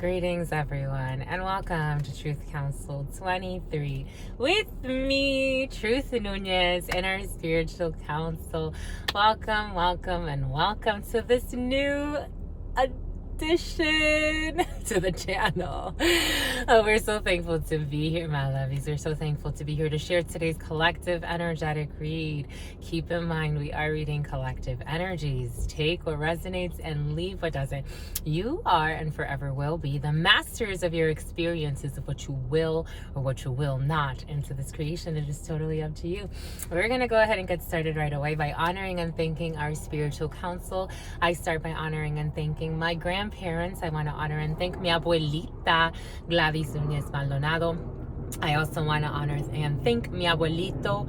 Greetings, everyone, and welcome to Truth Council 23 with me, Truth Nunez, and our spiritual council. Welcome, welcome, and welcome to this new addition to the channel. Oh, we're so thankful to be here, my lovies. We're so thankful to be here to share today's collective energetic read. Keep in mind, we are reading collective energies. Take what resonates and leave what doesn't. You are and forever will be the masters of your experiences of what you will or what you will not into this creation. It is totally up to you. We're going to go ahead and get started right away by honoring and thanking our spiritual council. I start by honoring and thanking my grandparents. I want to honor and thank mi abuelita, Gladys Nunez Maldonado. I also want to honor and thank mi abuelito,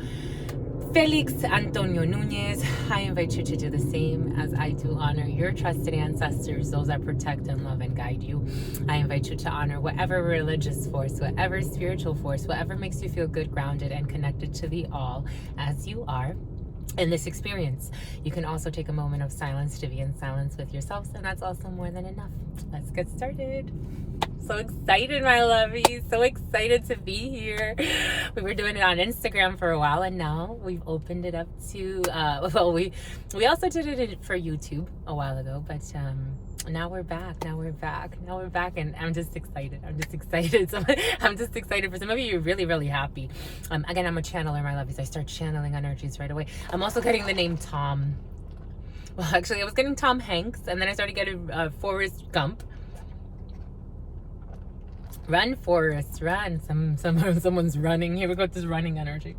Felix Antonio Nunez. I invite you to do the same as I do honor your trusted ancestors, those that protect and love and guide you. I invite you to honor whatever religious force, whatever spiritual force, whatever makes you feel good, grounded, and connected to the all as you are in this experience. You can also take a moment of silence to be in silence with yourselves, and that's also more than enough. Let's get started. So excited, my lovies. So excited to be here. We were doing it on Instagram for a while, and now we've opened it up to, we also did it for YouTube a while ago, but now we're back. And I'm just excited. So I'm just excited. For some of you, you're really, really happy. Again, I'm a channeler, my lovies. I start channeling energies right away. I'm also getting the name Tom. Well, actually, I was getting Tom Hanks, and then I started getting Forrest Gump. Run, Forrest, run. Someone's running. Here we go with this running energy.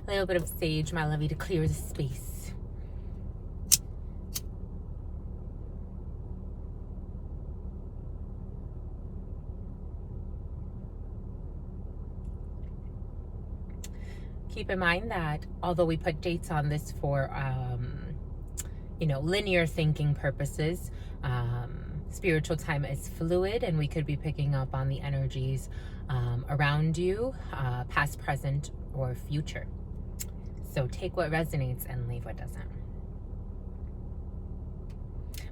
A little bit of sage, my lovey, to clear the space. Keep in mind that although we put dates on this for, linear thinking purposes, spiritual time is fluid, and we could be picking up on the energies around you, past, present, or future. So take what resonates and leave what doesn't.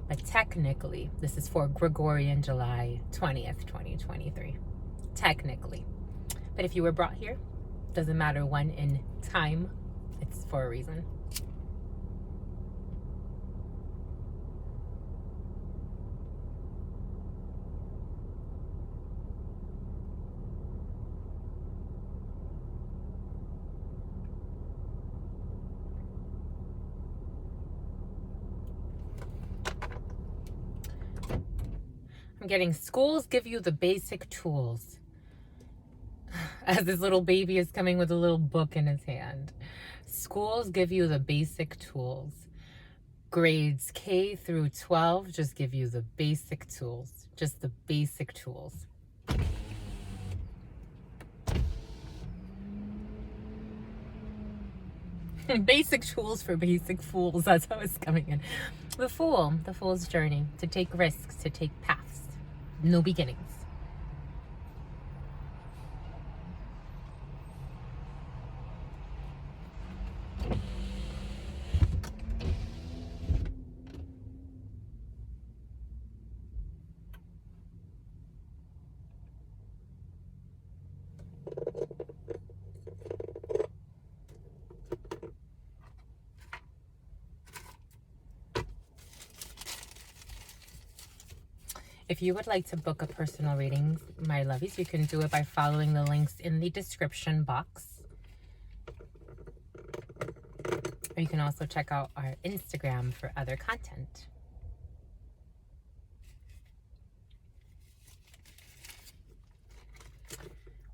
But technically, this is for Gregorian July 20th, 2023. Technically. But if you were brought here, doesn't matter when in time, it's for a reason. I'm getting schools give you the basic tools. As this little baby is coming with a little book in his hand. Schools give you the basic tools. Grades K through 12 just give you the basic tools. Just the basic tools. Basic tools for basic fools. That's how it's coming in. The fool's journey. To take risks, to take paths. No beginnings. If you would like to book a personal reading, my lovies, you can do it by following the links in the description box. Or you can also check out our Instagram for other content.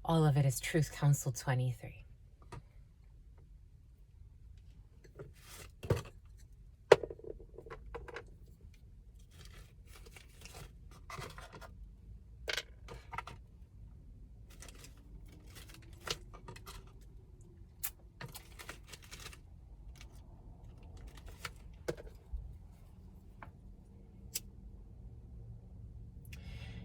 All of it is Truth Council 23.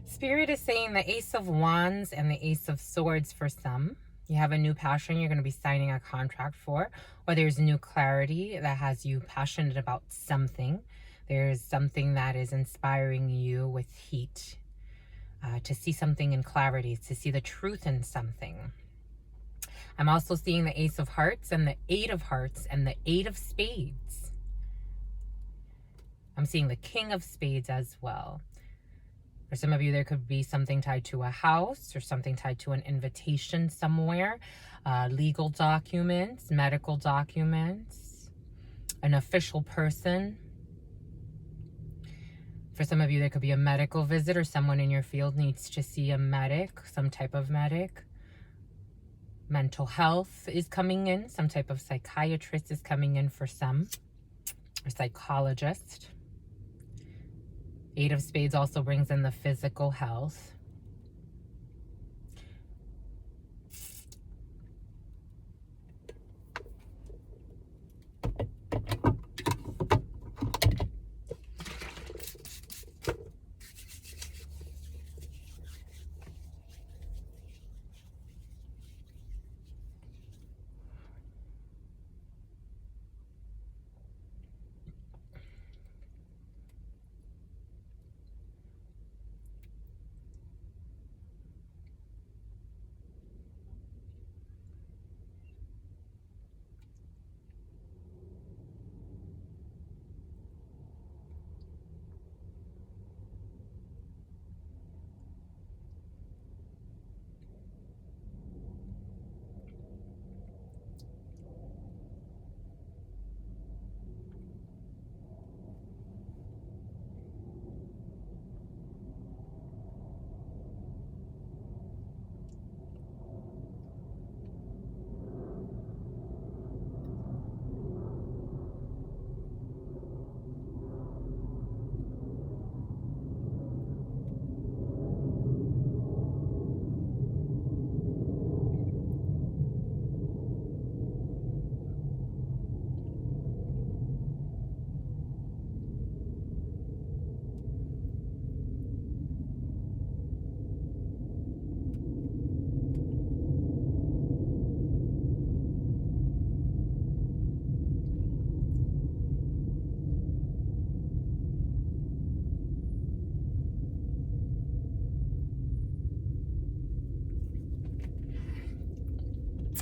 Spirit is saying the Ace of Wands and the Ace of Swords for some. You have a new passion you're going to be signing a contract for, or there's new clarity that has you passionate about something. There's something that is inspiring you with heat, to see something in clarity, to see the truth in something. I'm also seeing the Ace of Hearts and the Eight of Hearts and the Eight of Spades. I'm seeing the King of Spades as well. For some of you, there could be something tied to a house or something tied to an invitation somewhere, legal documents, medical documents, an official person. For some of you, there could be a medical visit, or someone in your field needs to see a medic, some type of medic. Mental health is coming in. Some type of psychiatrist is coming in for some, or psychologist. Eight of Spades also brings in the physical health.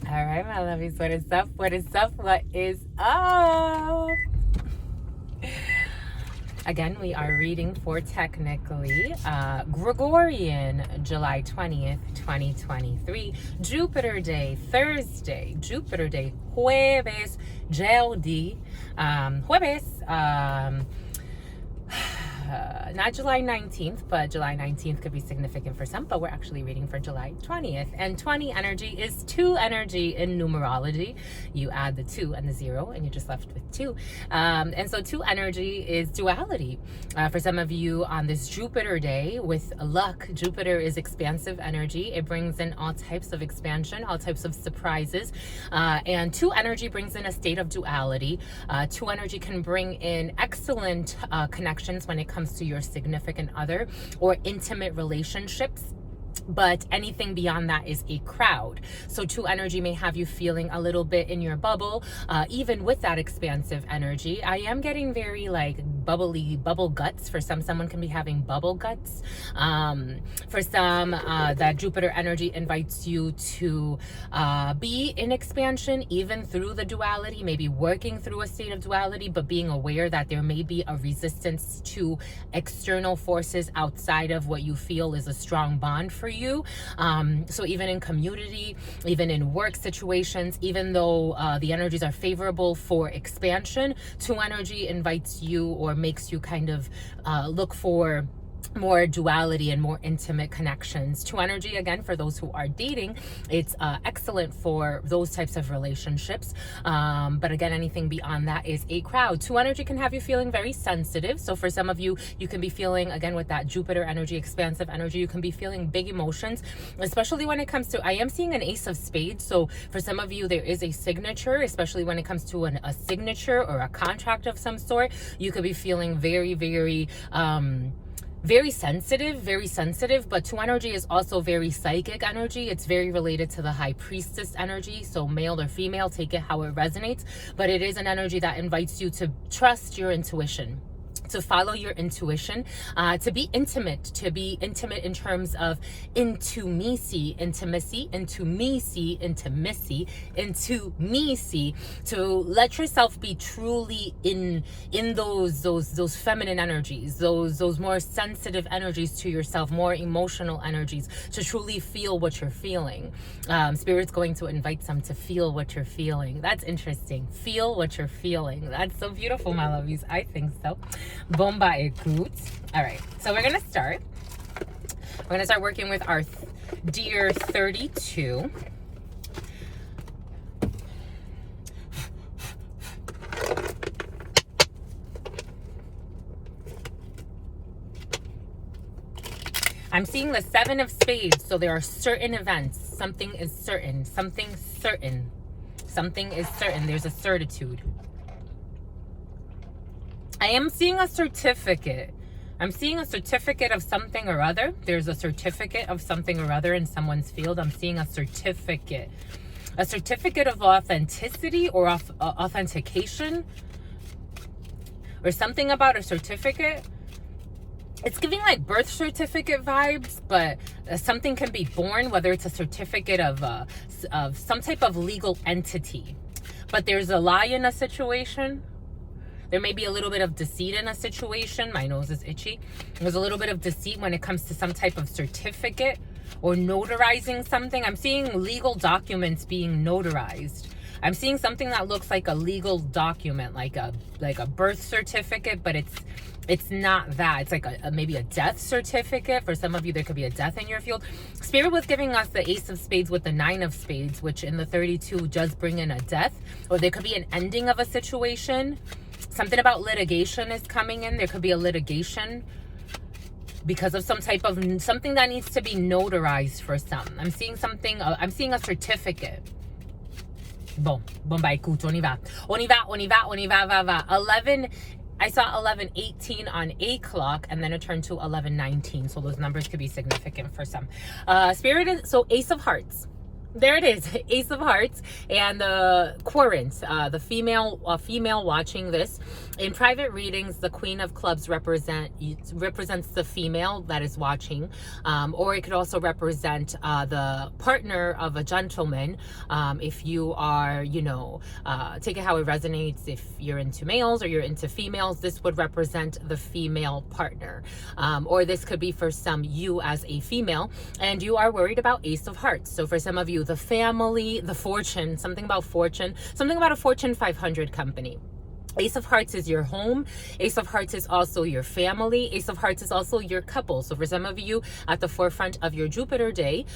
All right, my lovies, what is up? What is up? What is up? Again, we are reading for technically Gregorian, July 20th, 2023. Jupiter Day, Thursday. Jupiter Day, Jueves, Geldi. Jueves, not July 19th, but July 19th could be significant for some, but we're actually reading for July 20th. And 20 energy is 2 energy in numerology. You add the 2 and the 0 and you're just left with 2. And so 2 energy is duality. For some of you on this Jupiter day, with luck, Jupiter is expansive energy. It brings in all types of expansion, all types of surprises. And 2 energy brings in a state of duality. 2 energy can bring in excellent connections when it comes to your significant other or intimate relationships. But anything beyond that is a crowd. So 2 energy may have you feeling a little bit in your bubble, even with that expansive energy. I am getting very like bubbly bubble guts. For some, someone can be having bubble guts. For some, that Jupiter energy invites you to be in expansion, even through the duality, maybe working through a state of duality, but being aware that there may be a resistance to external forces outside of what you feel is a strong bond for you. So even in community, even in work situations, even though the energies are favorable for expansion, 2 energy invites you or makes you kind of look for more duality and more intimate connections. 2 energy, again, for those who are dating, it's excellent for those types of relationships. But again, anything beyond that is a crowd. 2 energy can have you feeling very sensitive. So for some of you, you can be feeling, again, with that Jupiter energy, expansive energy, you can be feeling big emotions, especially when it comes to, I am seeing an Ace of Spades. So for some of you, there is a signature, especially when it comes to a signature or a contract of some sort. You could be feeling very, very sensitive, but 2 energy is also very psychic energy. It's very related to the High Priestess energy. So male or female, take it how it resonates, but it is an energy that invites you to trust your intuition. to follow your intuition, to be intimate in terms of intimacy, to let yourself be truly in those feminine energies, those more sensitive energies to yourself, more emotional energies, to truly feel what you're feeling. Spirit's going to invite some to feel what you're feeling. That's interesting. Feel what you're feeling. That's so beautiful, my lovies. I think so. Bomba écoute. All right, so we're gonna start. We're gonna start working with our dear 32. I'm seeing the 7 of spades, so there are certain events. Something is certain. Something certain. Something is certain. There's a certitude. I am seeing a certificate. I'm seeing a certificate of something or other. There's a certificate of something or other in someone's field. I'm seeing a certificate. A certificate of authenticity or authentication. Or something about a certificate. It's giving like birth certificate vibes, but something can be born, whether it's a certificate of some type of legal entity. But there's a lie in a situation. There may be a little bit of deceit in a situation. My nose is itchy. There's a little bit of deceit when it comes to some type of certificate or notarizing something. I'm seeing legal documents being notarized. I'm seeing something that looks like a legal document, like a birth certificate, but it's not that. It's like maybe a death certificate. For some of you, there could be a death in your field. Spirit was giving us the Ace of Spades with the 9 of Spades, which in the 32 does bring in a death, or there could be an ending of a situation. Something about litigation is coming in. There could be a litigation because of some type of something that needs to be notarized for some. I'm seeing something. I'm seeing a certificate. Bon, bah écoute, on y va. On y va. 11. I saw 11:18 on a clock, and then it turned to 11:19. So those numbers could be significant for some. Spirit is so Ace of Hearts. There it is, Ace of Hearts, and the Querent, the female watching this. In private readings, the Queen of Clubs represents the female that is watching, or it could also represent the partner of a gentleman. If you are, take it how it resonates. If you're into males or you're into females, this would represent the female partner. Or this could be for some you as a female, and you are worried about Ace of Hearts. So for some of you, the family, the fortune, something about a Fortune 500 company. Ace of Hearts is your home. Ace of Hearts is also your family. Ace of Hearts is also your couple. So for some of you, at the forefront of your Jupiter day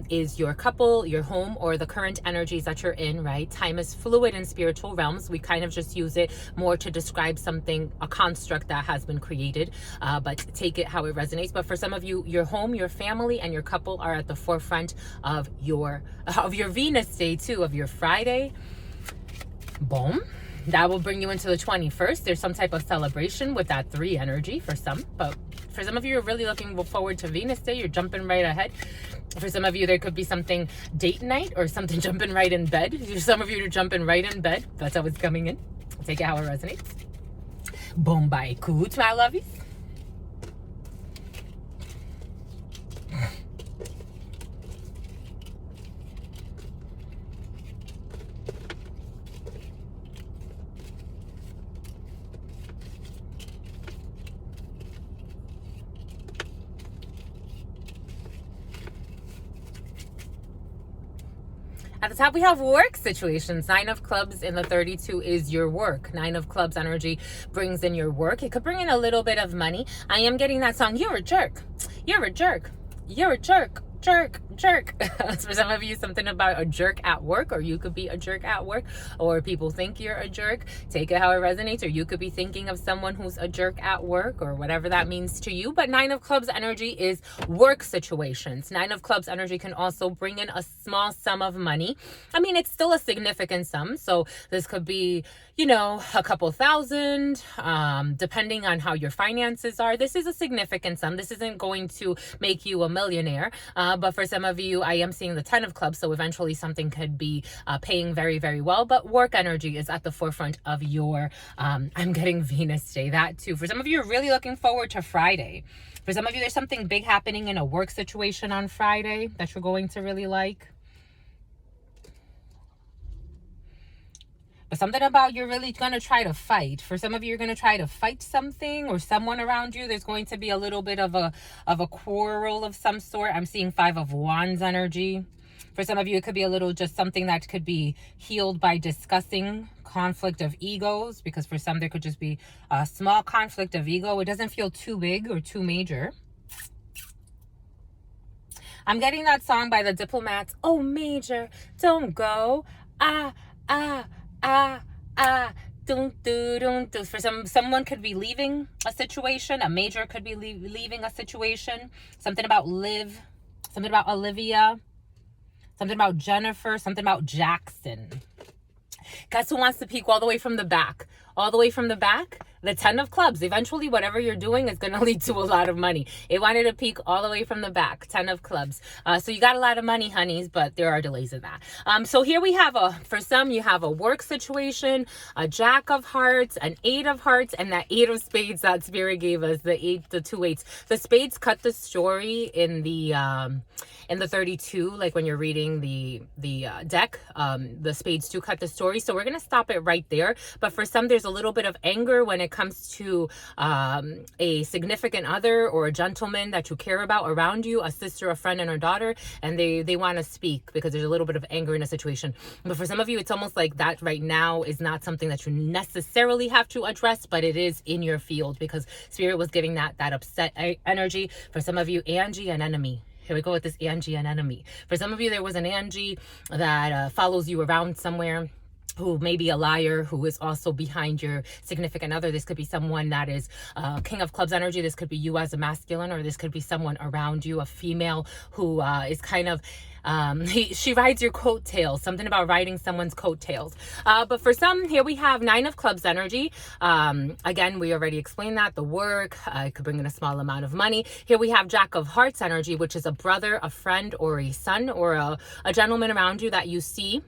is your couple, your home, or the current energies that you're in, right? Time is fluid in spiritual realms. We kind of just use it more to describe something, a construct that has been created, but take it how it resonates. But for some of you, your home, your family, and your couple are at the forefront of your Venus day too, of your Friday. Boom. That will bring you into the 21st. There's some type of celebration with that 3 energy for some. But for some of you, you're really looking forward to Venus Day. You're jumping right ahead. For some of you, there could be something date night or something jumping right in bed. Some of you are jumping right in bed. That's how it's coming in. Take it how it resonates. Bon bah écoute, my lovies. At the top, we have work situations. 9 of Clubs in the 32 is your work. 9 of Clubs energy brings in your work. It could bring in a little bit of money. I am getting that song, You're a Jerk. You're a Jerk. You're a Jerk. Jerk. For some of you, something about a jerk at work, or you could be a jerk at work, or people think you're a jerk. Take it how it resonates, or you could be thinking of someone who's a jerk at work, or whatever that means to you. But 9 of Clubs energy is work situations. 9 of Clubs energy can also bring in a small sum of money. I mean, it's still a significant sum. So this could be, a couple thousand, depending on how your finances are. This is a significant sum. This isn't going to make you a millionaire, But for some of you, I am seeing the 10 of clubs. So eventually something could be paying very, very well. But work energy is at the forefront of your, I'm getting Venus today, that too. For some of you, you're really looking forward to Friday. For some of you, there's something big happening in a work situation on Friday that you're going to really like. But something about you're really going to try to fight. For some of you, you're going to try to fight something or someone around you. There's going to be a little bit of a quarrel of some sort. I'm seeing 5 of Wands energy. For some of you, it could be a little just something that could be healed by discussing conflict of egos. Because for some, there could just be a small conflict of ego. It doesn't feel too big or too major. I'm getting that song by the Diplomats. Oh, major, don't go. Don't do. For someone could be leaving a situation. A major could be leaving a situation. Something about Liv. Something about Olivia. Something about Jennifer. Something about Jackson. Guess who wants to peek all the way from the back? All the way from the back? The 10 of clubs. Eventually, whatever you're doing is going to lead to a lot of money. It wanted to peek all the way from the back. 10 of clubs. So you got a lot of money, honeys, but there are delays in that. So here we have for some, you have a work situation, a Jack of hearts, an 8 of hearts, and that 8 of spades that Spirit gave us, the 2 eights. The spades cut the story in the 32, like when you're reading the deck, the spades do cut the story. So we're going to stop it right there. But for some, there's a little bit of anger when it comes to a significant other or a gentleman that you care about around you, a sister, a friend, and a daughter, and they want to speak because there's a little bit of anger in a situation. But for some of you, it's almost like that right now is not something that you necessarily have to address, but it is in your field because Spirit was giving that upset energy. For some of you, Angie, an enemy. Here we go with this Angie, an enemy. For some of you, there was an Angie that follows you around somewhere, who may be a liar, who is also behind your significant other. This could be someone that is King of Clubs energy. This could be you as a masculine, or this could be someone around you, a female who is kind of, she rides your coattails, something about riding someone's coattails. But for some, here we have 9 of Clubs energy. Again, we already explained that, the work, it could bring in a small amount of money. Here we have Jack of Hearts energy, which is a brother, a friend, or a son, or a gentleman around you that you see.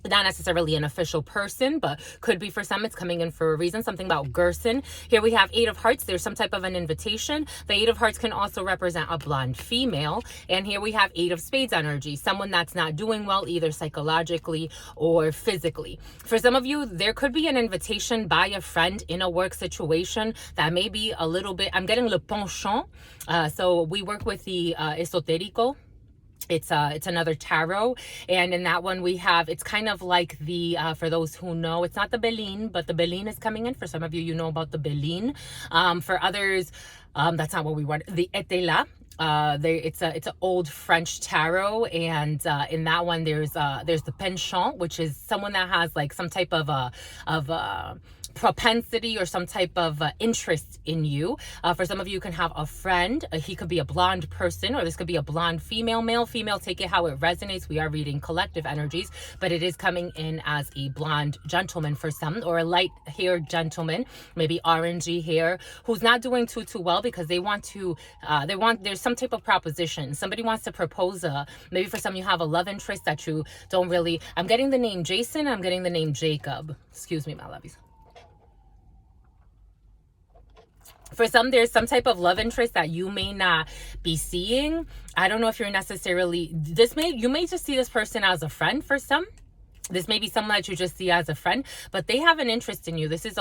Not necessarily an official person, but could be for some. It's coming in for a reason. Something about Gerson. Here we have 8 of hearts. There's some type of an invitation. The 8 of hearts can also represent a blonde female. And here we have 8 of spades energy. Someone that's not doing well, either psychologically or physically. For some of you, there could be an invitation by a friend in a work situation that may be a little bit, I'm getting le penchant. So we work with the esotérico. It's another tarot, and in that one we have, it's kind of like the for those who know, it's not the Belin, but the Belin is coming in. For some of you, you know about the Belin. For others, that's not what we want. The Etela. It's an old French tarot, and in that one there's the penchant, which is someone that has like some type of propensity or some type of interest in you. For some of you can have a friend. He could be a blonde person, or this could be a blonde female, male, female. Take it how it resonates. We are reading collective energies, but it is coming in as a blonde gentleman for some, or a light haired gentleman, maybe orangey hair, who's not doing too well because they want to, there's some type of proposition. Somebody wants to propose maybe for some you have a love interest that you don't really, I'm getting the name Jason, I'm getting the name Jacob. Excuse me, my lovies. For some, there's some type of love interest that you may not be seeing. I don't know if you're necessarily, you may just see this person as a friend for some. This may be someone that you just see as a friend, but they have an interest in you. This is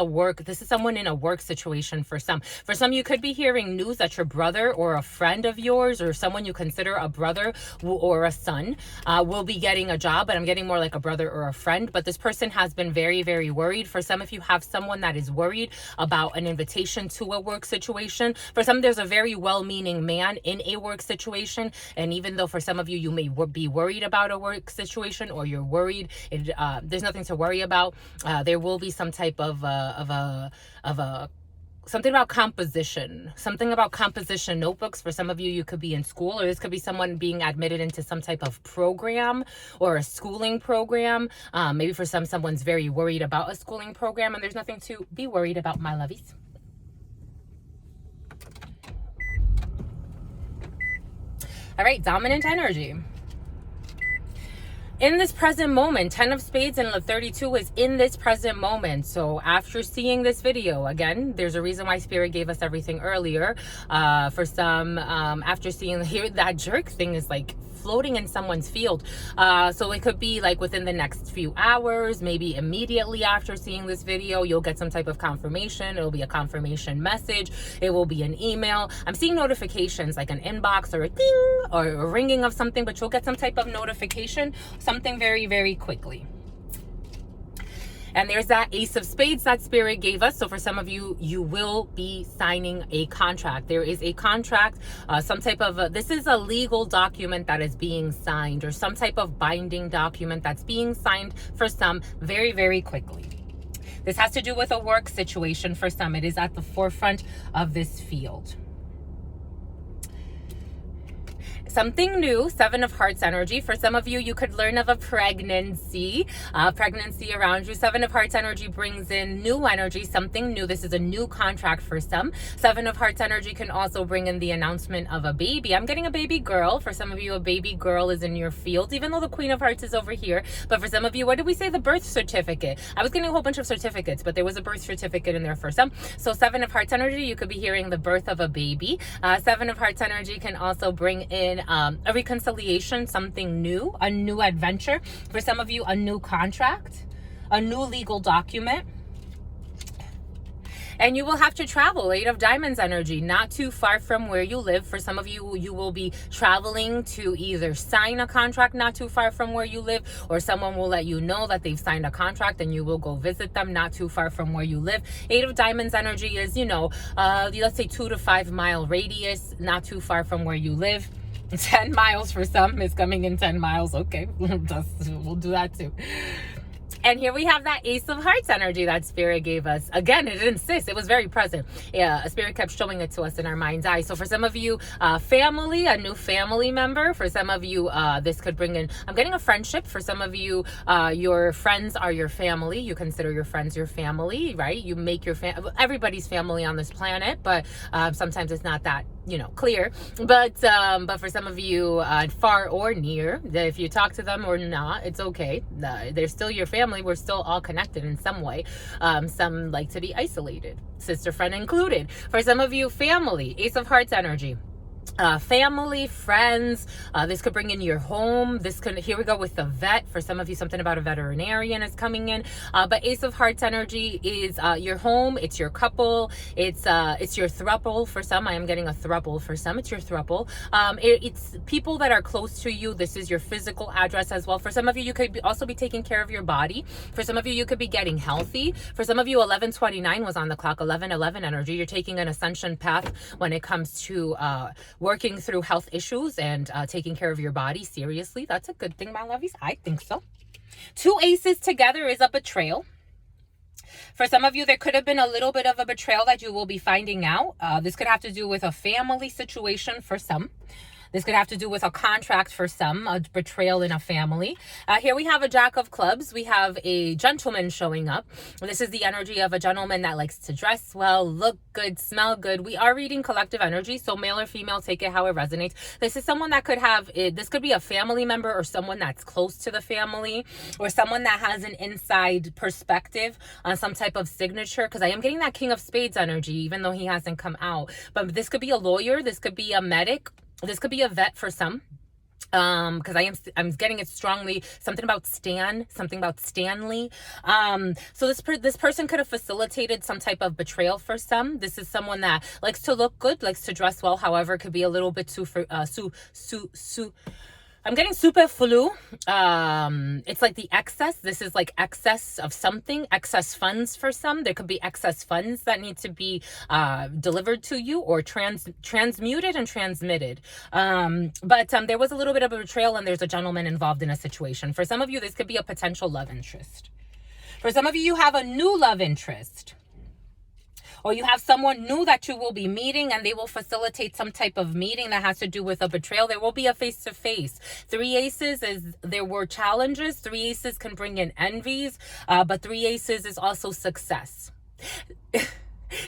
someone in a work situation for some. For some, you could be hearing news that your brother or a friend of yours or someone you consider a brother or a son will be getting a job, but I'm getting more like a brother or a friend. But this person has been very, very worried. For some, if you have someone that is worried about an invitation to a work situation, for some, there's a very well-meaning man in a work situation. And even though for some of you, you may be worried about a work situation, or you're worried, there's nothing to worry about. There will be some type of something about composition, notebooks. For some of you, you could be in school, or this could be someone being admitted into some type of program or a schooling program. Maybe for someone's very worried about a schooling program, and there's nothing to be worried about, my lovies. All right, dominant energy. In this present moment, 10 of spades and the 32 is in this present moment. So after seeing this video, again, there's a reason why Spirit gave us everything earlier. For some, after seeing here, that jerk thing is like floating in someone's field. So it could be like within the next few hours, maybe immediately after seeing this video, you'll get some type of confirmation. It'll be a confirmation message. It will be an email. I'm seeing notifications like an inbox or a ding or a ringing of something, but you'll get some type of notification, something very, very quickly. And there's that Ace of Spades that Spirit gave us. So for some of you, you will be signing a contract. There is a contract, some type of, this is a legal document that is being signed, or some type of binding document that's being signed for some very, very quickly. This has to do with a work situation for some. It is at the forefront of this field. Something new, 7 of Hearts energy. For some of you, you could learn of a pregnancy around you. 7 of Hearts energy brings in new energy, something new. This is a new contract for some. 7 of Hearts energy can also bring in the announcement of a baby. I'm getting a baby girl. For some of you, a baby girl is in your field, even though the Queen of Hearts is over here. But for some of you, what did we say? The birth certificate. I was getting a whole bunch of certificates, but there was a birth certificate in there for some. So 7 of Hearts energy, you could be hearing the birth of a baby. 7 of Hearts energy can also bring in a reconciliation, something new, a new adventure. For some of you, a new contract, a new legal document. And you will have to travel. 8 of Diamonds energy, not too far from where you live. For some of you, you will be traveling to either sign a contract not too far from where you live, or someone will let you know that they've signed a contract and you will go visit them not too far from where you live. 8 of Diamonds energy is, let's say 2 to 5 mile radius, not too far from where you live. 10 miles for some is coming in 10 miles. Okay, we'll do that too. And here we have that Ace of Hearts energy that Spirit gave us. Again, it insists. It was very present. Yeah, Spirit kept showing it to us in our mind's eye. So for some of you, family, a new family member. For some of you, this could bring in, I'm getting a friendship. For some of you, your friends are your family. You consider your friends your family, right? You make your everybody's family on this planet, but sometimes it's not that clear. But for some of you, far or near, if you talk to them or not, it's okay. They're still your family. We're still all connected in some way. Some like to be isolated, sister friend included. For some of you, family, Ace of Hearts energy. Family, friends, this could bring in your home. This could, here we go with the vet. For some of you, something about a veterinarian is coming in. But Ace of Hearts energy is your home. It's your couple. It's your throuple. For some, I am getting a throuple. For some, it's your throuple. It's people that are close to you. This is your physical address as well. For some of you, you could also be taking care of your body. For some of you, you could be getting healthy. For some of you, 11:29 was on the clock. 11:11 energy. You're taking an ascension path when it comes to working through health issues and taking care of your body. Seriously, that's a good thing, my lovies. I think so. 2 aces together is a betrayal. For some of you, there could have been a little bit of a betrayal that you will be finding out. This could have to do with a family situation for some. This could have to do with a contract for some, a betrayal in a family. Here we have a Jack of Clubs. We have a gentleman showing up. This is the energy of a gentleman that likes to dress well, look good, smell good. We are reading collective energy, so male or female, take it how it resonates. This is someone that could have, this could be a family member or someone that's close to the family, or someone that has an inside perspective on some type of signature, because I am getting that King of Spades energy, even though he hasn't come out. But this could be a lawyer. This could be a medic. This could be a vet for some, because I'm getting it strongly. Something about Stan, something about Stanley. So this person could have facilitated some type of betrayal for some. This is someone that likes to look good, likes to dress well. However, could be a little bit too I'm getting superflu. It's like the excess. This is like excess of something, excess funds for some. There could be excess funds that need to be delivered to you or transmuted and transmitted. But there was a little bit of a betrayal, and there's a gentleman involved in a situation. For some of you, this could be a potential love interest. For some of you, you have a new love interest. Or you have someone new that you will be meeting, and they will facilitate some type of meeting that has to do with a betrayal. There will be a face-to-face. 3 aces is there were challenges. 3 aces can bring in envies, but 3 aces is also success.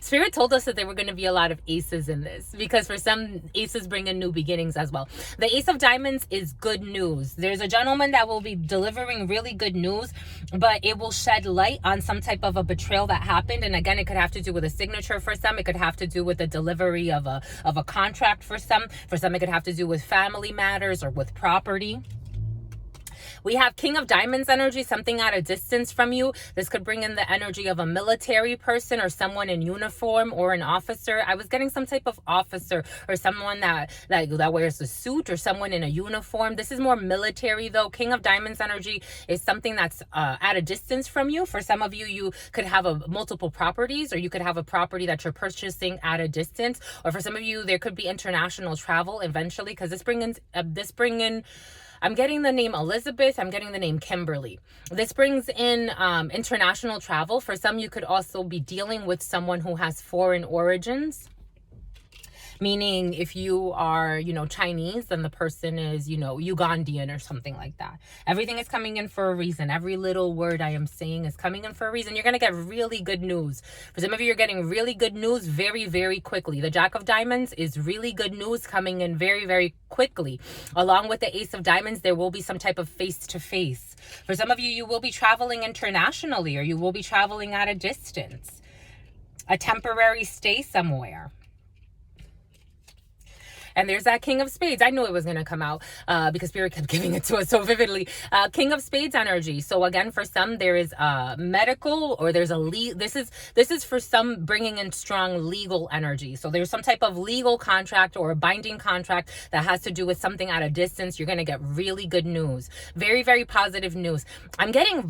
Spirit told us that there were going to be a lot of aces in this, because for some, aces bring in new beginnings as well. The Ace of Diamonds is good news. There's a gentleman that will be delivering really good news, but it will shed light on some type of a betrayal that happened. And again, it could have to do with a signature for some. It could have to do with the delivery of a contract for some. For some, it could have to do with family matters or with property. We have King of Diamonds energy, something at a distance from you. This could bring in the energy of a military person or someone in uniform or an officer. I was getting some type of officer or someone that wears a suit or someone in a uniform. This is more military though. King of Diamonds energy is something that's at a distance from you. For some of you, you could have multiple properties, or you could have a property that you're purchasing at a distance. Or for some of you, there could be international travel eventually, because this bring in I'm getting the name Elizabeth. I'm getting the name Kimberly. This brings in international travel. For some, you could also be dealing with someone who has foreign origins. Meaning if you are, Chinese, then the person is, Ugandan or something like that. Everything is coming in for a reason. Every little word I am saying is coming in for a reason. You're going to get really good news. For some of you, you're getting really good news very, very quickly. The Jack of Diamonds is really good news coming in very, very quickly. Along with the Ace of Diamonds, there will be some type of face-to-face. For some of you, you will be traveling internationally, or you will be traveling at a distance. A temporary stay somewhere. And there's that King of Spades. I knew it was going to come out because Spirit kept giving it to us so vividly. King of Spades energy. So again, for some, there is medical, or there's this is for some bringing in strong legal energy. So there's some type of legal contract or a binding contract that has to do with something at a distance. You're going to get really good news. Very, very positive news. I'm getting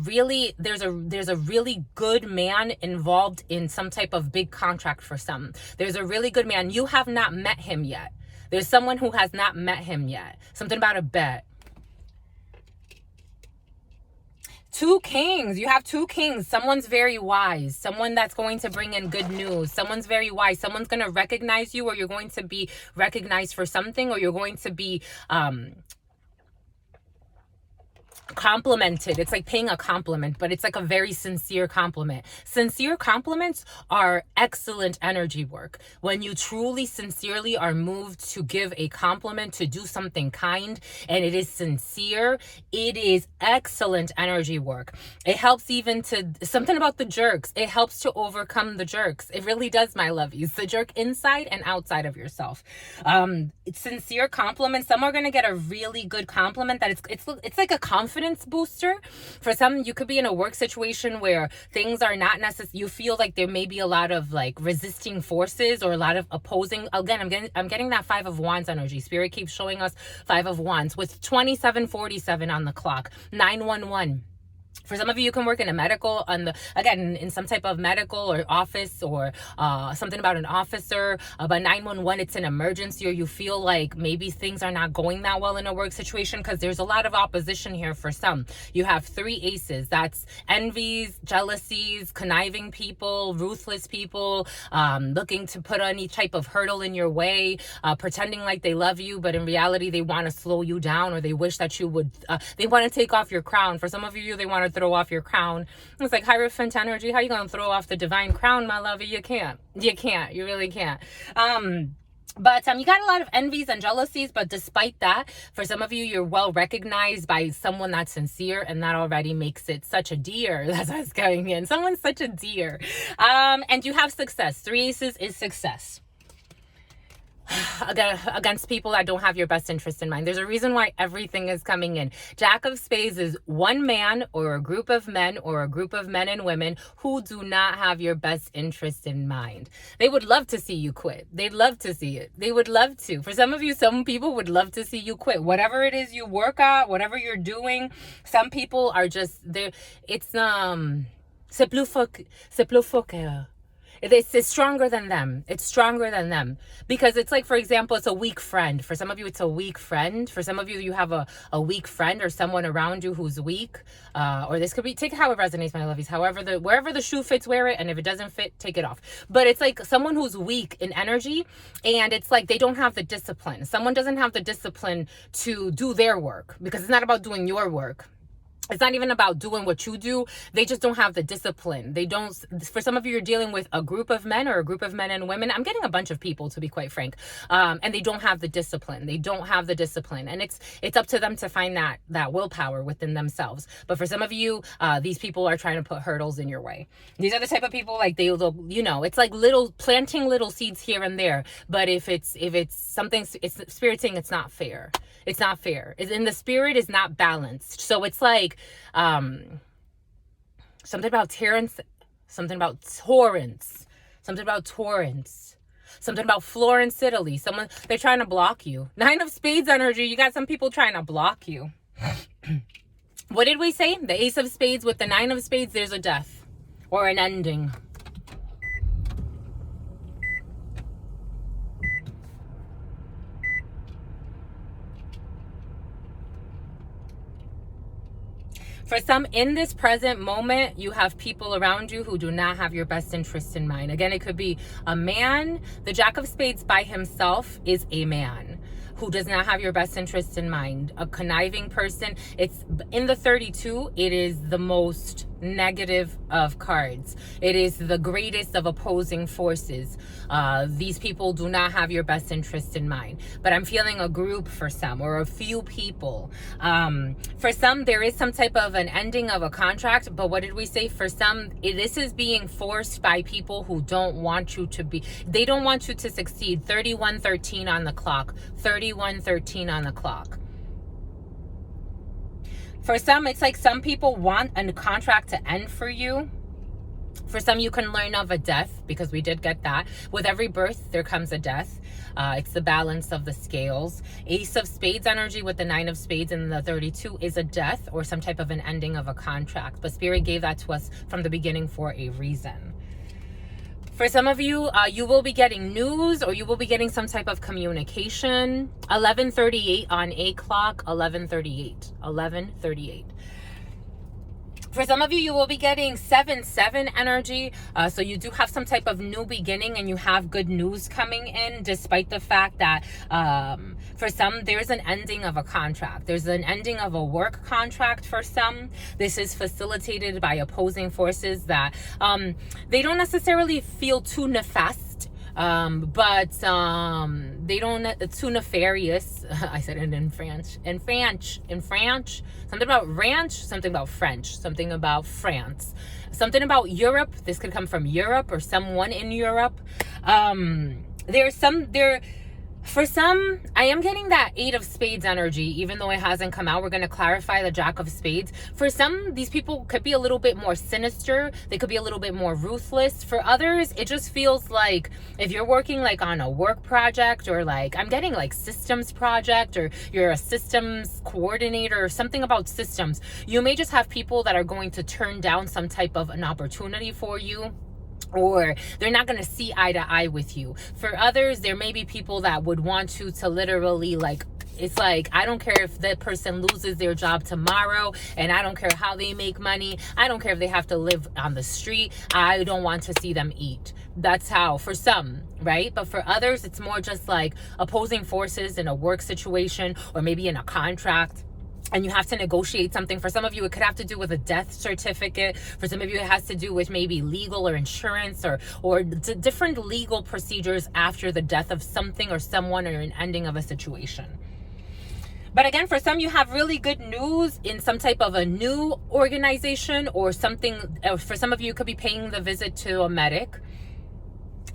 there's a really good man involved in some type of big contract for some. There's a really good man. You have not met him yet. There's someone who has not met him yet. Something about a bet. 2 kings. You have 2 kings. Someone's very wise. Someone that's going to bring in good news. Someone's very wise. Someone's going to recognize you, or you're going to be recognized for something, or you're going to be complimented. It's like paying a compliment, but it's like a very sincere compliment. Sincere compliments are excellent energy work. When you truly, sincerely are moved to give a compliment, to do something kind, and it is sincere, it is excellent energy work. It helps even to, something about the jerks, it helps to overcome the jerks. It really does, my lovies. The jerk inside and outside of yourself. Sincere compliments. Some are going to get a really good compliment that it's like a confidence booster. For some, you could be in a work situation where things are not necessary. You feel like there may be a lot of like resisting forces or a lot of opposing. Again, I'm getting that 5 of Wands energy. Spirit keeps showing us 5 of Wands with 27:47 on the clock. 911. For some of you, you can work in a medical, in some type of medical or office, or something about an officer. But 911, it's an emergency, or you feel like maybe things are not going that well in a work situation, because there's a lot of opposition here for some. You have 3 aces. That's envies, jealousies, conniving people, ruthless people, looking to put any type of hurdle in your way, pretending like they love you, but in reality, they want to slow you down, or they wish that you would, they want to take off your crown. For some of you, they want to throw off your crown. It's like Hierophant energy. How you gonna throw off the divine crown, my lover? You can't. You really can't. But you got a lot of envies and jealousies, but despite that, for some of you, you're well recognized by someone that's sincere, and that already makes it such a dear. That's what's going in. Someone's such a dear. And you have success. 3 aces is success. Against people that don't have your best interest in mind. There's a reason why everything is coming in. Jack of Spades is one man, or a group of men, or a group of men and women who do not have your best interest in mind. They would love to see you quit. They'd love to see it. They would love to. For some of you, some people would love to see you quit. Whatever it is you work at, whatever you're doing, some people are just there. It's c'est plus fort. It's stronger than them. It's stronger than them. Because it's like, for example, it's a weak friend. For some of you, it's a weak friend. For some of you, you have a weak friend or someone around you who's weak. Or this could be, take how it resonates, my lovies. However, wherever the shoe fits, wear it. And if it doesn't fit, take it off. But it's like someone who's weak in energy. And it's like they don't have the discipline. Someone doesn't have the discipline to do their work. Because it's not about doing your work. It's not even about doing what you do. They just don't have the discipline. They don't, for some of you, you're dealing with a group of men or a group of men and women. I'm getting a bunch of people, to be quite frank. And they don't have the discipline. They don't have the discipline. And it's up to them to find that willpower within themselves. But for some of you, these people are trying to put hurdles in your way. These are the type of people, like, they'll, you know, it's like planting little seeds here and there. But if it's something, it's Spirit saying it's not fair. It's not fair. In the spirit is not balanced. So it's like something about Terrence, something about Torrance, something about Torrance, something about Florence, Italy. They're trying to block you. 9 of Spades energy. You got some people trying to block you. What did we say? The Ace of Spades with the 9 of Spades, there's a death or an ending. For some, in this present moment, you have people around you who do not have your best interest in mind. Again, it could be a man. The Jack of Spades by himself is a man who does not have your best interest in mind. A conniving person. It's in the 32, it is the most negative of cards. It is the greatest of opposing forces. These people do not have your best interest in mind. But I'm feeling a group for some, or a few people. For some, there is some type of an ending of a contract. But what did we say? For some, this is being forced by people who don't want you to be. They don't want you to succeed. 3113 on the clock. 3113 on the clock. For some, it's like some people want a contract to end for you. For some, you can learn of a death, because we did get that. With every birth, there comes a death. It's the balance of the scales. Ace of Spades energy with the 9 of Spades and the 32 is a death or some type of an ending of a contract. But Spirit gave that to us from the beginning for a reason. For some of you, you will be getting news, or you will be getting some type of communication. 11:38 on a clock. 11:38. 11:38. For some of you, you will be getting 7-7 energy. So you do have some type of new beginning, and you have good news coming in, despite the fact that for some, there's an ending of a contract. There's an ending of a work contract for some. This is facilitated by opposing forces that they don't necessarily feel too nefast. But they don't, it's too nefarious. I said it in French. In French. Something about ranch, something about French, something about France, something about Europe. This could come from Europe or someone in Europe. For some, I am getting that 8 of Spades energy, even though it hasn't come out. We're going to clarify the Jack of Spades. For some, these people could be a little bit more sinister. They could be a little bit more ruthless. For others, it just feels like if you're working like on a work project, or like I'm getting like systems project, or you're a systems coordinator or something about systems, you may just have people that are going to turn down some type of an opportunity for you, or they're not going to see eye to eye with you. For others, there may be people that would want you to literally, like, it's like, I don't care if that person loses their job tomorrow, and I don't care how they make money. I don't care if they have to live on the street. I don't want to see them eat. That's how, for some, right? But for others, it's more just like opposing forces in a work situation, or maybe in a contract, and you have to negotiate something. For some of you, it could have to do with a death certificate. For some of you, it has to do with maybe legal or insurance, or different legal procedures after the death of something or someone, or an ending of a situation. But again, for some, you have really good news in some type of a new organization, or something. For some of you, could be paying the visit to a medic.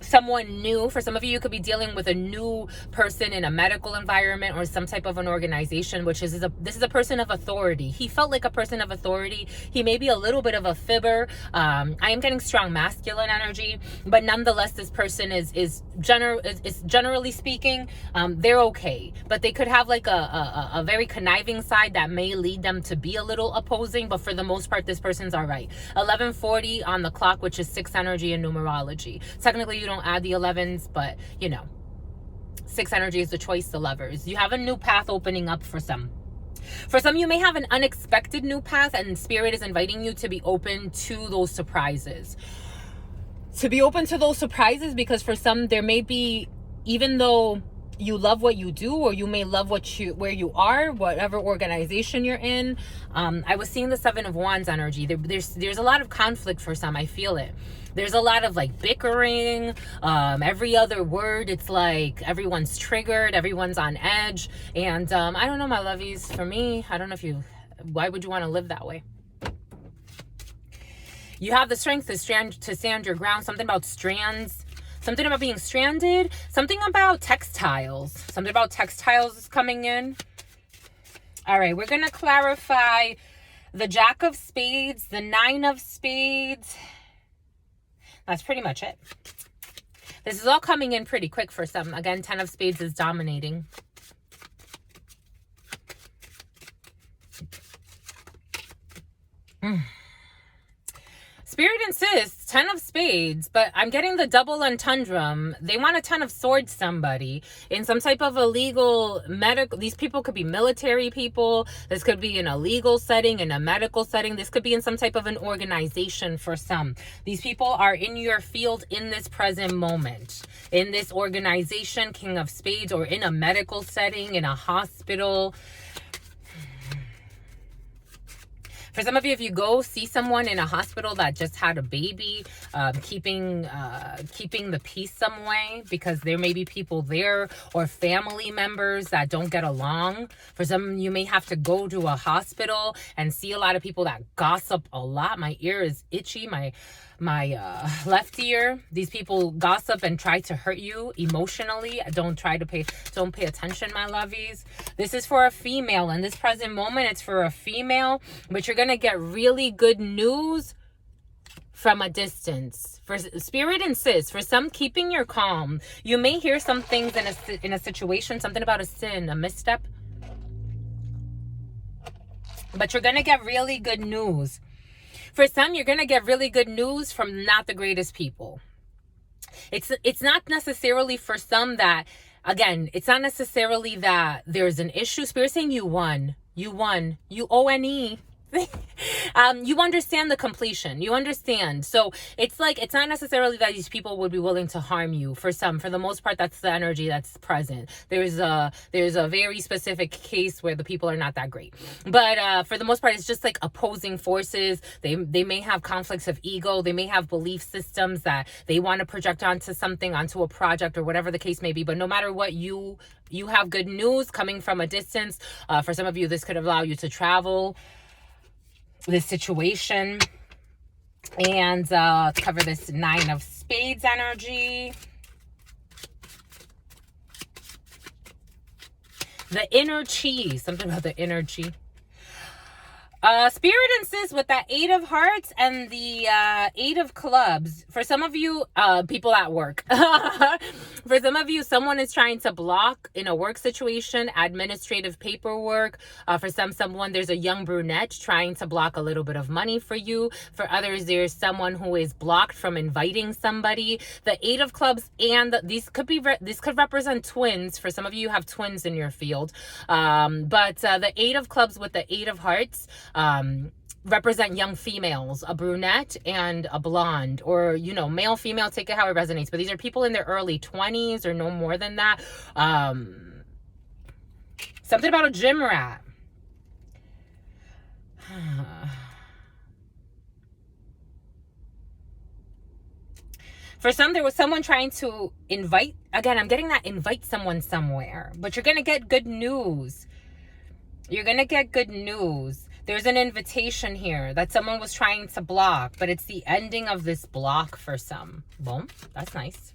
Someone new. For some of you, you could be dealing with a new person in a medical environment, or some type of an organization, which is this is a person of authority. He felt like a person of authority. He may be a little bit of a fibber. I am getting strong masculine energy, but nonetheless, this person is generally speaking, they're okay. But they could have like a very conniving side that may lead them to be a little opposing. But for the most part, this person's all right. 11:40 on the clock, which is 6 energy in numerology. Technically, you don't add the 11s, but you know, 6 energy is the choice, the lovers. You have a new path opening up for some. For some, you may have an unexpected new path, and Spirit is inviting you to be open to those surprises. To be open to those surprises, because for some, there may be, even though you love what you do, or you may love where you are, whatever organization you're in. I was seeing the Seven of Wands energy. There's a lot of conflict for some. I feel it. There's a lot of like bickering. Every other word, it's like everyone's triggered, everyone's on edge. And I don't know, my lovies. For me, I don't know why would you want to live that way? You have the strength to stand your ground. Something about strands. Something about being stranded. Something about textiles. Something about textiles is coming in. All right, we're going to clarify the Jack of Spades, the Nine of Spades. That's pretty much it. This is all coming in pretty quick for some. Again, 10 of Spades is dominating. Spirit insists 10 of Spades, but I'm getting the double entendre. They want a 10 of Swords somebody in some type of illegal medical. These people could be military people. This could be in a legal setting, in a medical setting. This could be in some type of an organization for some. These people are in your field in this present moment, in this organization, King of Spades, or in a medical setting, in a hospital. For some of you, if you go see someone in a hospital that just had a baby, keeping the peace some way, because there may be people there or family members that don't get along. For some, you may have to go to a hospital and see a lot of people that gossip a lot. My ear is itchy. My left ear. These people gossip and try to hurt you emotionally. Don't pay attention, my lovies. This is for a female. In this present moment, it's for a female, but you're gonna get really good news from a distance. For Spirit insists, for some, keeping your calm. You may hear some things in a situation, something about a sin, a misstep, but you're gonna get really good news. For some, you're going to get really good news from not the greatest people. It's not necessarily for some that, again, it's not necessarily that there's an issue. Spirit's saying you won. You won. You O-N-E. You understand the completion. You understand. So it's like, it's not necessarily that these people would be willing to harm you. For some, for the most part, that's the energy that's present. There's a very specific case where the people are not that great. But for the most part, it's just like opposing forces. They may have conflicts of ego. They may have belief systems that they want to project onto something, onto a project, or whatever the case may be. But no matter what, you have good news coming from a distance. For some of you, this could allow you to travel this situation. And let's cover this Nine of Spades energy. The inner chi. Something about the inner chi. Spirit insists with that Eight of Hearts and the Eight of Clubs. For some of you, people at work. For some of you, someone is trying to block in a work situation, administrative paperwork. For someone, there's a young brunette trying to block a little bit of money for you. For others, there's someone who is blocked from inviting somebody. The Eight of Clubs and this could represent twins. For some of you have twins in your field. But the Eight of Clubs with the Eight of Hearts represent young females, a brunette and a blonde, or, male, female, take it how it resonates. But these are people in their early 20s or no more than that. Something about a gym rat. For some, there was someone trying to invite. Again, I'm getting that invite someone somewhere. But you're going to get good news. You're going to get good news. There's an invitation here that someone was trying to block, but it's the ending of this block for some. Boom. That's nice.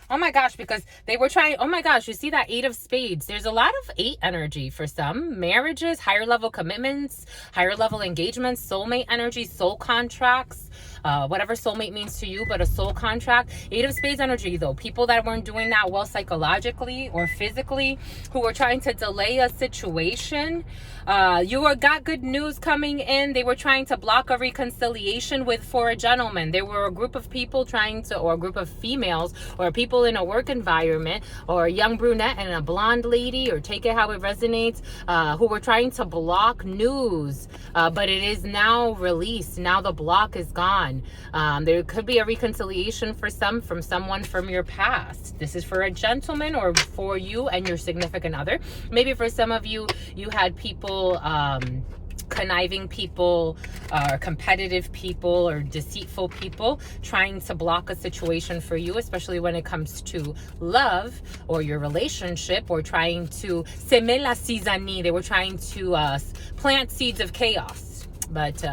Oh my gosh, because they were trying. Oh my gosh, you see that Eight of Spades. There's a lot of 8 energy for some. Marriages, higher level commitments, higher level engagements, soulmate energy, soul contracts. Whatever soulmate means to you, but a soul contract. Eight of Spades energy, though. People that weren't doing that well psychologically or physically, who were trying to delay a situation. You got good news coming in. They were trying to block a reconciliation for a gentleman. There were a group of people or a group of females, or people in a work environment, or a young brunette and a blonde lady, or take it how it resonates, who were trying to block news. But it is now released. Now the block is gone. on. There could be a reconciliation for some from someone from your past. This is for a gentleman or for you and your significant other. Maybe for some of you, you had people, conniving people, or competitive people, or deceitful people trying to block a situation for you, especially when it comes to love or your relationship, or trying to semer la zizanie. They were trying to plant seeds of chaos. But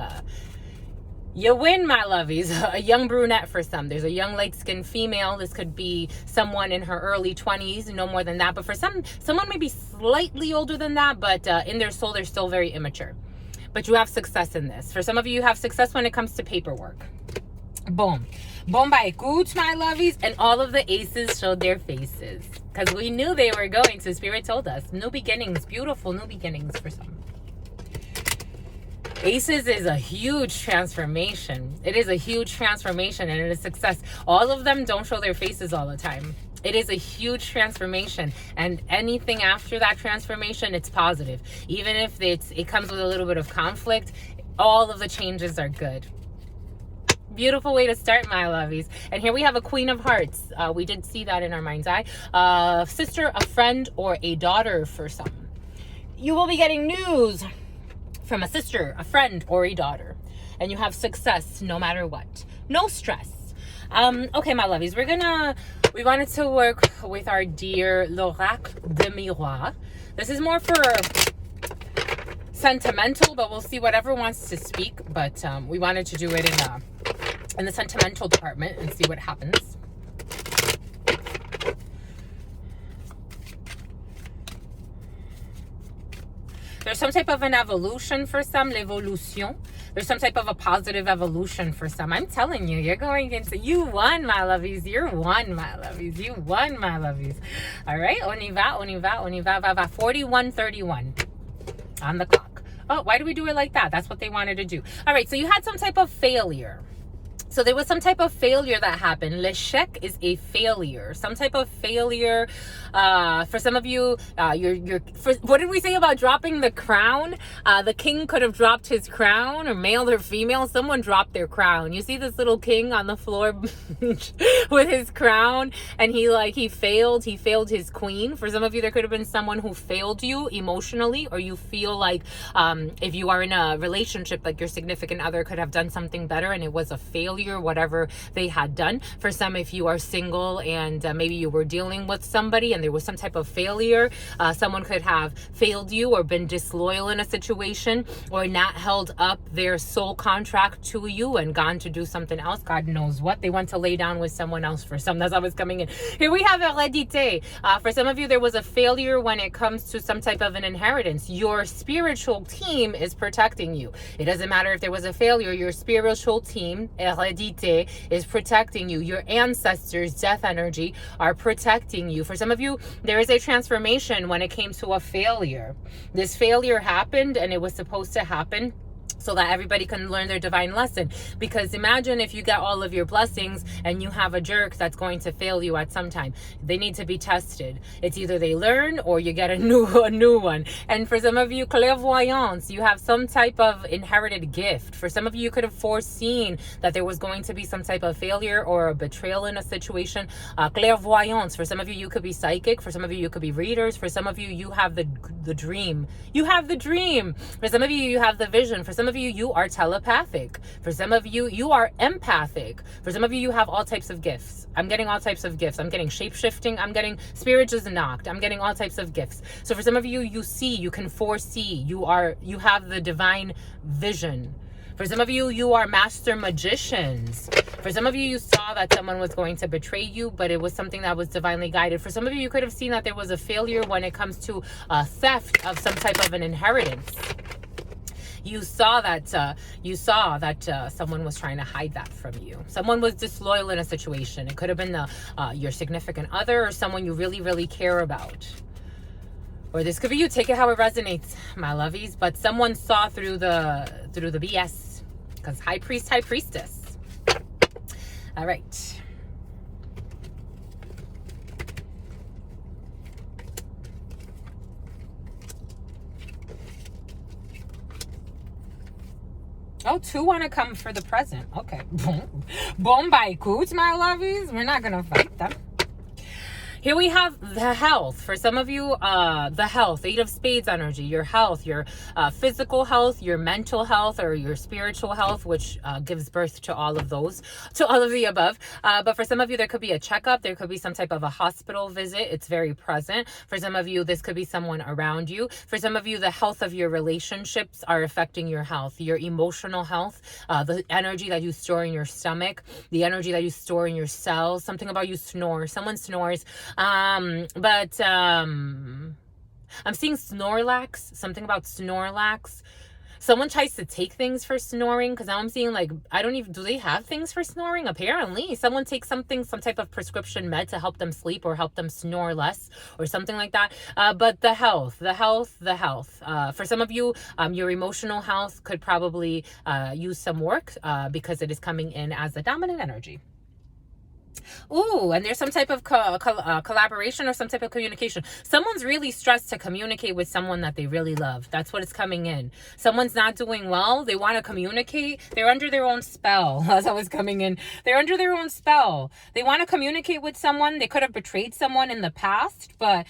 you win, my lovies. A young brunette for some. There's a young light-skinned female. This could be someone in her early 20s, no more than that. But for someone maybe slightly older than that, but in their soul, they're still very immature. But you have success in this. For some of you, you have success when it comes to paperwork. Boom. Bomba écoute, my lovies. And all of the aces showed their faces. Because we knew they were going to. Spirit told us. New beginnings. Beautiful new beginnings for some. Aces is a huge transformation. It is a huge transformation and it is success. All of them don't show their faces all the time. It is a huge transformation, and anything after that transformation, it's positive. Even if it comes with a little bit of conflict, all of the changes are good. Beautiful way to start, my lovies. And here we have a Queen of Hearts. We did see that in our mind's eye. A sister, a friend, or a daughter for some. You will be getting news from a sister, a friend, or a daughter. And you have success no matter what. No stress. Okay, my lovies, we wanted to work with our dear l'oracle de miroir. This is more for sentimental, but we'll see whatever wants to speak. But we wanted to do it in the sentimental department and see what happens. There's some type of an evolution for some, l'évolution. There's some type of a positive evolution for some. I'm telling you, you're going into, you won, my lovies. You're one, my lovies. You won, my lovies. All right, on y va, on y va, on y va, va, va. 41:31 on the clock. Oh, why do we do it like that? That's what they wanted to do. All right, so you had some type of failure. So there was some type of failure that happened. L'échec is a failure. Some type of failure. For some of you, what did we say about dropping the crown? The king could have dropped his crown, or male or female. Someone dropped their crown. You see this little king on the floor with his crown, and he failed his queen. For some of you, there could have been someone who failed you emotionally, or you feel like if you are in a relationship, like your significant other could have done something better and it was a failure, whatever they had done. For some, if you are single and maybe you were dealing with somebody and there was some type of failure, someone could have failed you or been disloyal in a situation, or not held up their soul contract to you and gone to do something else. God knows what. They went to lay down with someone else for some. That's how it's coming in. Here we have hérédité. For some of you, there was a failure when it comes to some type of an inheritance. Your spiritual team is protecting you. It doesn't matter if there was a failure. Your spiritual team, hérédité, is protecting you. Your ancestors, death energy, are protecting you. For some of you, there is a transformation when it came to a failure. This failure happened and it was supposed to happen so that everybody can learn their divine lesson. Because imagine if you get all of your blessings and you have a jerk that's going to fail you at some time. They need to be tested. It's either they learn or you get a new one. And for some of you, clairvoyance, you have some type of inherited gift. For some of you, you could have foreseen that there was going to be some type of failure or a betrayal in a situation. Clairvoyance, for some of you, you could be psychic. For some of you, you could be readers. For some of you, you have the dream. You have the dream. For some of you, you have the vision. For some of you, you are telepathic. For some of you, you are empathic. For some of you, you have all types of gifts. I'm getting all types of gifts. I'm getting shape-shifting. I'm getting spirit just knocked. I'm getting all types of gifts. So for some of you, you see, you can foresee. You have the divine vision. For some of you, you are master magicians. For some of you, you saw that someone was going to betray you, but it was something that was divinely guided. For some of you, you could have seen that there was a failure when it comes to a theft of some type of an inheritance. You saw that someone was trying to hide that from you. Someone was disloyal in a situation. It could have been your significant other or someone you really, really care about. Or this could be you. Take it how it resonates, my lovies. But someone saw through the BS. Because high priest, high priestess. All right. Oh, two want to come for the present. Okay. Bombay coots, my lovies. We're not going to fight them. Here we have the health. For some of you, the health, 8 of Spades energy, your health, your physical health, your mental health, or your spiritual health, which gives birth to all of those, to all of the above. But for some of you, there could be a checkup. There could be some type of a hospital visit. It's very present. For some of you, this could be someone around you. For some of you, the health of your relationships are affecting your health, your emotional health, the energy that you store in your stomach, the energy that you store in your cells. Something about you snore. Someone snores. I'm seeing Snorlax, something about Snorlax. Someone tries to take things for snoring, because now I'm seeing, like, I don't even, do they have things for snoring? Apparently someone takes something, some type of prescription med to help them sleep or help them snore less or something like that. But the health, for some of you, your emotional health could probably use some work because it is coming in as a dominant energy. Ooh, and there's some type of collaboration or some type of communication. Someone's really stressed to communicate with someone that they really love. That's what is coming in. Someone's not doing well. They want to communicate. They're under their own spell. That's how it's coming in. They're under their own spell. They want to communicate with someone. They could have betrayed someone in the past, but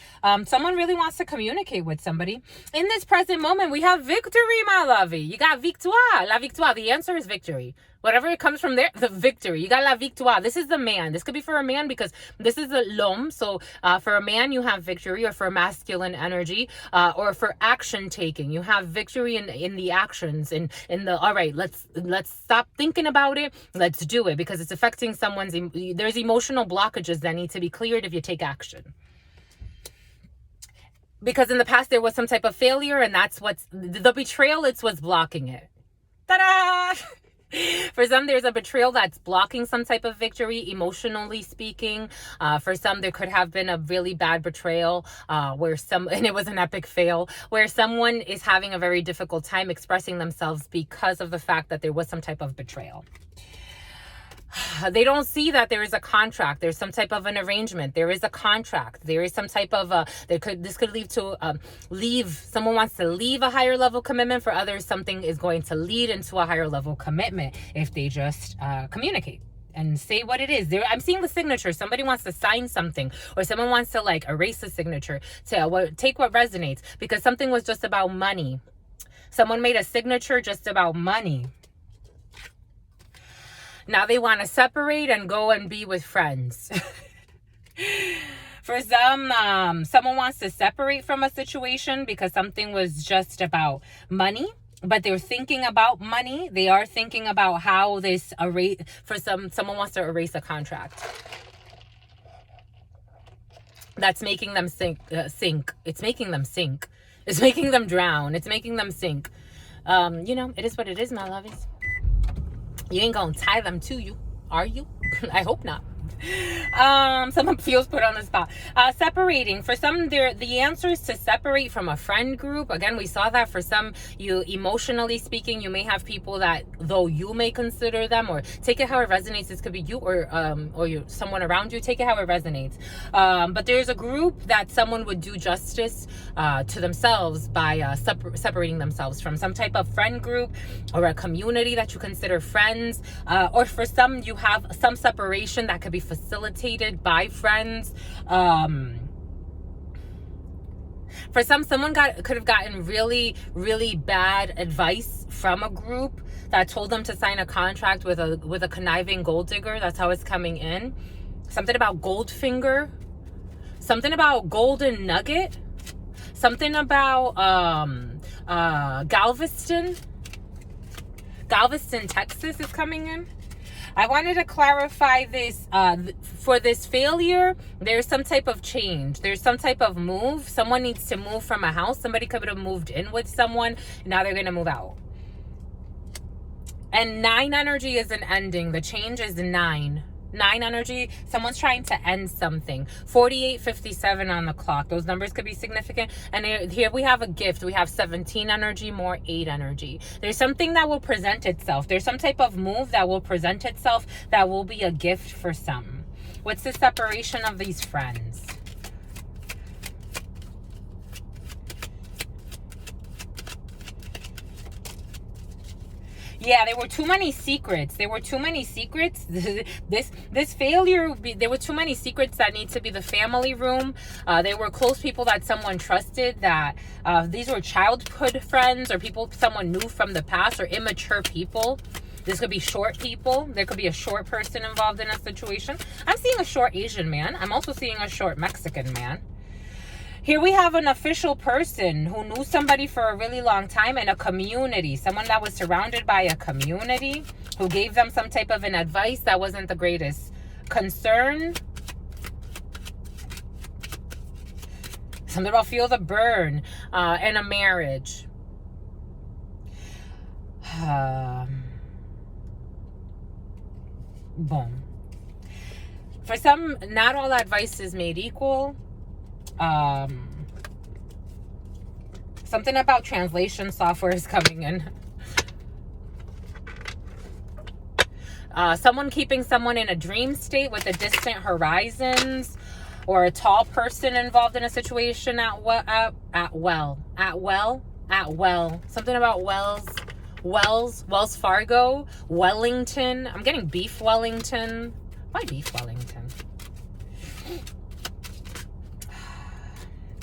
someone really wants to communicate with somebody. In this present moment, we have victory, my lovey. You got victoire. La victoire. The answer is victory. Whatever it comes from there, the victory. You got la victoire. This is the man. This could be for a man because this is a l'homme. So for a man, you have victory, or for masculine energy, or for action taking. You have victory in the actions, in the, all right, let's stop thinking about it. Let's do it, because it's affecting someone's, there's emotional blockages that need to be cleared if you take action. Because in the past, there was some type of failure, and that's what's, the betrayal, it's what's blocking it. Ta-da! For some, there's a betrayal that's blocking some type of victory, emotionally speaking. For some, there could have been a really bad betrayal and it was an epic fail, where someone is having a very difficult time expressing themselves because of the fact that there was some type of betrayal. They don't see that there is a contract. There's some type of an arrangement. There is a contract. There is some type of this could lead to someone wants to leave a higher level commitment. For others, something is going to lead into a higher level commitment if they just communicate and say what it is. I'm seeing the signature. Somebody wants to sign something, or someone wants to like erase the signature, to take what resonates, because something was just about money. Someone made a signature just about money. Now they want to separate and go and be with friends. For some, someone wants to separate from a situation because something was just about money, but they're thinking about money. They are thinking about how this someone wants to erase a contract. That's making them sink. It's making them sink. It's making them drown. It's making them sink. It is what it is, my lovies. You ain't gonna tie them to you, are you? I hope not. Someone feels put on the spot. Separating. For some, the answer is to separate from a friend group. Again, we saw that for some, you emotionally speaking, you may have people that, though you may consider them, or take it how it resonates. This could be you or someone around you. Take it how it resonates. But there's a group that someone would do justice to themselves by separating themselves from some type of friend group or a community that you consider friends. Or for some, you have some separation that could be facilitated by friends. For some, someone could have gotten really, really bad advice from a group that told them to sign a contract with a conniving gold digger. That's how it's coming in. Something about Goldfinger, something about Golden Nugget, something about Galveston, Texas is coming in. I wanted to clarify this. For this failure, there's some type of change. There's some type of move. Someone needs to move from a house. Somebody could have moved in with someone. Now they're going to move out. And 9 energy is an ending. The change is 9. 9 energy, someone's trying to end something. 48:57 on the clock. Those numbers could be significant. And here we have a gift. We have 17 energy, more 8 energy. There's something that will present itself. There's some type of move that will present itself that will be a gift for some. What's the separation of these friends? Yeah, there were too many secrets. There were too many secrets. This failure, there were too many secrets that need to be the family room. They were close people that someone trusted, that these were childhood friends or people someone knew from the past, or immature people. This could be short people. There could be a short person involved in a situation. I'm seeing a short Asian man. I'm also seeing a short Mexican man. Here we have an official person who knew somebody for a really long time in a community. Someone that was surrounded by a community who gave them some type of an advice that wasn't the greatest concern. Something about feel the burn in a marriage. Boom. For some, not all advice is made equal. Something about translation software is coming in. Someone keeping someone in a dream state with a distant horizons, or a tall person involved in a situation at well. Something about Wells Fargo, Wellington. I'm getting beef Wellington. Why beef Wellington?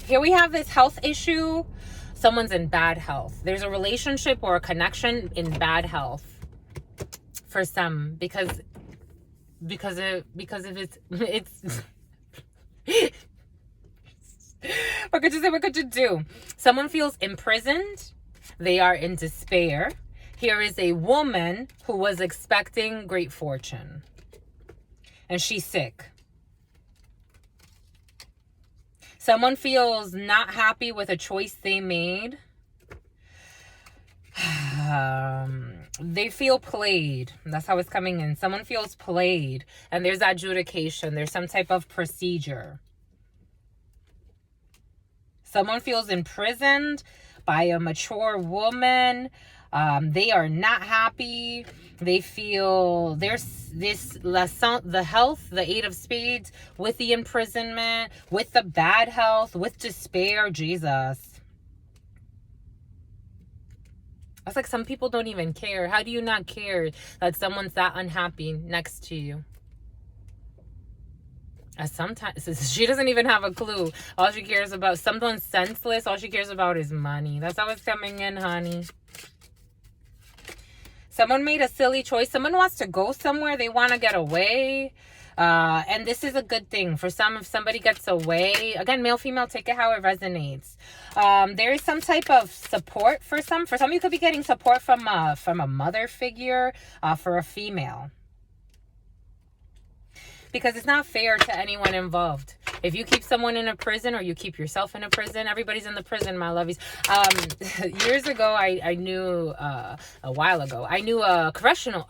Here we have this health issue. Someone's in bad health. There's a relationship or a connection in bad health for some, because of it's what could you do? Someone feels imprisoned. They are in despair. Here is a woman who was expecting great fortune, and she's sick. Someone feels not happy with a choice they made. They feel played. That's how it's coming in. Someone feels played, and there's adjudication. There's some type of procedure. Someone feels imprisoned by a mature woman. They are not happy. They feel there's the health, the 8 of spades, with the imprisonment, with the bad health, with despair. Jesus. I was like, some people don't even care. How do you not care that someone's that unhappy next to you? Sometimes she doesn't even have a clue. All she cares about, someone's senseless. All she cares about is money. That's how it's coming in, honey. Someone made a silly choice. Someone wants to go somewhere. They want to get away. And this is a good thing. For some, if somebody gets away, again, male, female, take it how it resonates. There is some type of support for some. For some, you could be getting support from a mother figure for a female. Because it's not fair to anyone involved. If you keep someone in a prison, or you keep yourself in a prison, everybody's in the prison, my lovies. Years ago, I knew, a while ago, I knew a correctional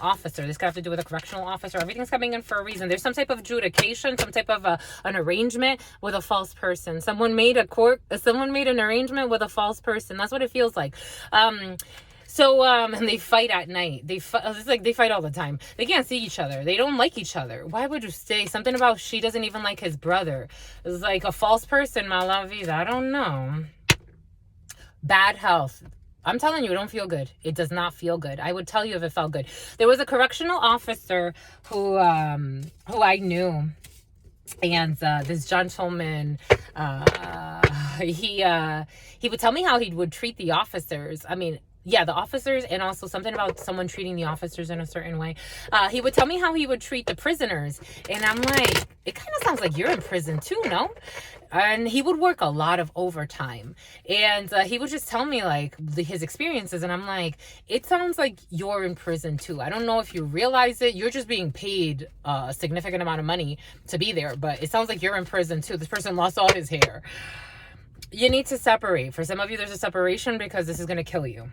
officer. This could have to do with a correctional officer. Everything's coming in for a reason. There's some type of adjudication, some type of an arrangement with a false person. Someone made an arrangement with a false person. That's what it feels like. So, and they fight at night. It's like they fight all the time. They can't see each other. They don't like each other. Why would you stay? Something about she doesn't even like his brother. It's like a false person, my lovies. I don't know. Bad health. I'm telling you, it don't feel good. It does not feel good. I would tell you if it felt good. There was a correctional officer who I knew. And this gentleman, he would tell me how he would treat the officers. I mean, yeah, the officers, and also something about someone treating the officers in a certain way. He would tell me how he would treat the prisoners. And I'm like, it kind of sounds like you're in prison too, no? And he would work a lot of overtime. And he would just tell me, like, his experiences. And I'm like, it sounds like you're in prison too. I don't know if you realize it. You're just being paid a significant amount of money to be there. But it sounds like you're in prison too. This person lost all his hair. You need to separate. For some of you, there's a separation because this is going to kill you.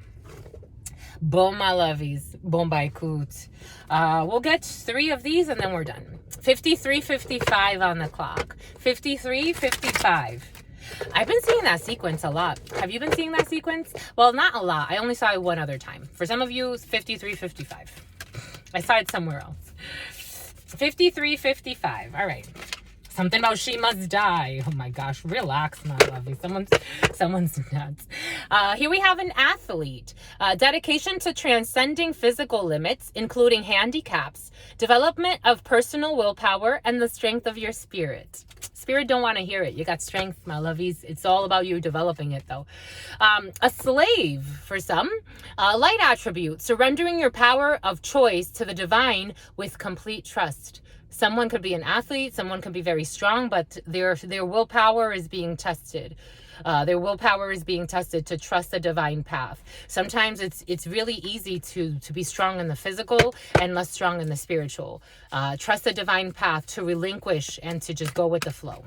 Boom, my lovies. Boom, by coot. We'll get 3 of these and then we're done. 53:55 on the clock. 53:55. I've been seeing that sequence a lot. Have you been seeing that sequence? Well, not a lot. I only saw it one other time. For some of you, it's 53:55. I saw it somewhere else. 53:55. All right. Something about she must die. Oh my gosh, relax, my lovey. Someone's nuts. Here we have an athlete. Dedication to transcending physical limits, including handicaps, development of personal willpower, and the strength of your spirit. Spirit don't want to hear it. You got strength, my lovies. It's all about you developing it, though. A slave for some. Light attribute, surrendering your power of choice to the divine with complete trust. Someone could be an athlete, someone could be very strong, but their willpower is being tested. Their willpower is being tested to trust the divine path. Sometimes it's really easy to be strong in the physical and less strong in the spiritual. Trust the divine path, to relinquish and to just go with the flow.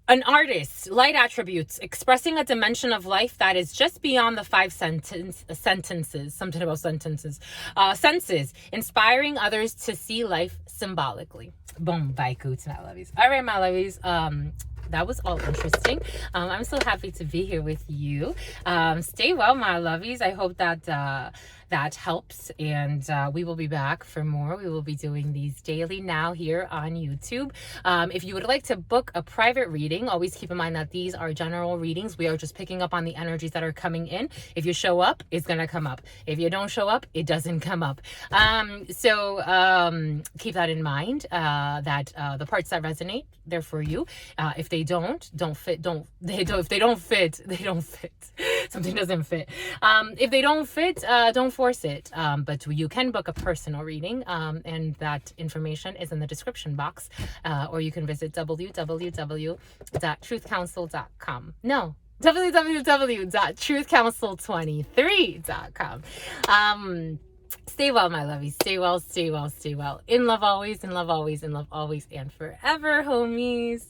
An artist, light attributes, expressing a dimension of life that is just beyond the senses, inspiring others to see life symbolically. Boom, bye, coots, my lovies. All right, my lovies. That was all interesting. I'm so happy to be here with you. Stay well, my lovies. I hope that that helps, and we will be back for more. We will be doing these daily now here on YouTube. If you would like to book a private reading, always keep in mind that these are general readings. We are just picking up on the energies that are coming in. If you show up, it's gonna come up. If you don't show up, it doesn't come up. So keep that in mind, that the parts that resonate, they're for you. If they don't fit, if they don't fit, they don't fit. Something doesn't fit. If they don't fit, don't force it. But you can book a personal reading, and that information is in the description box, or you can visit www.truthcouncil.com. No, www.truthcouncil23.com. Stay well, my lovies. Stay well, stay well, stay well. In love always, in love always, in love always, and forever, homies.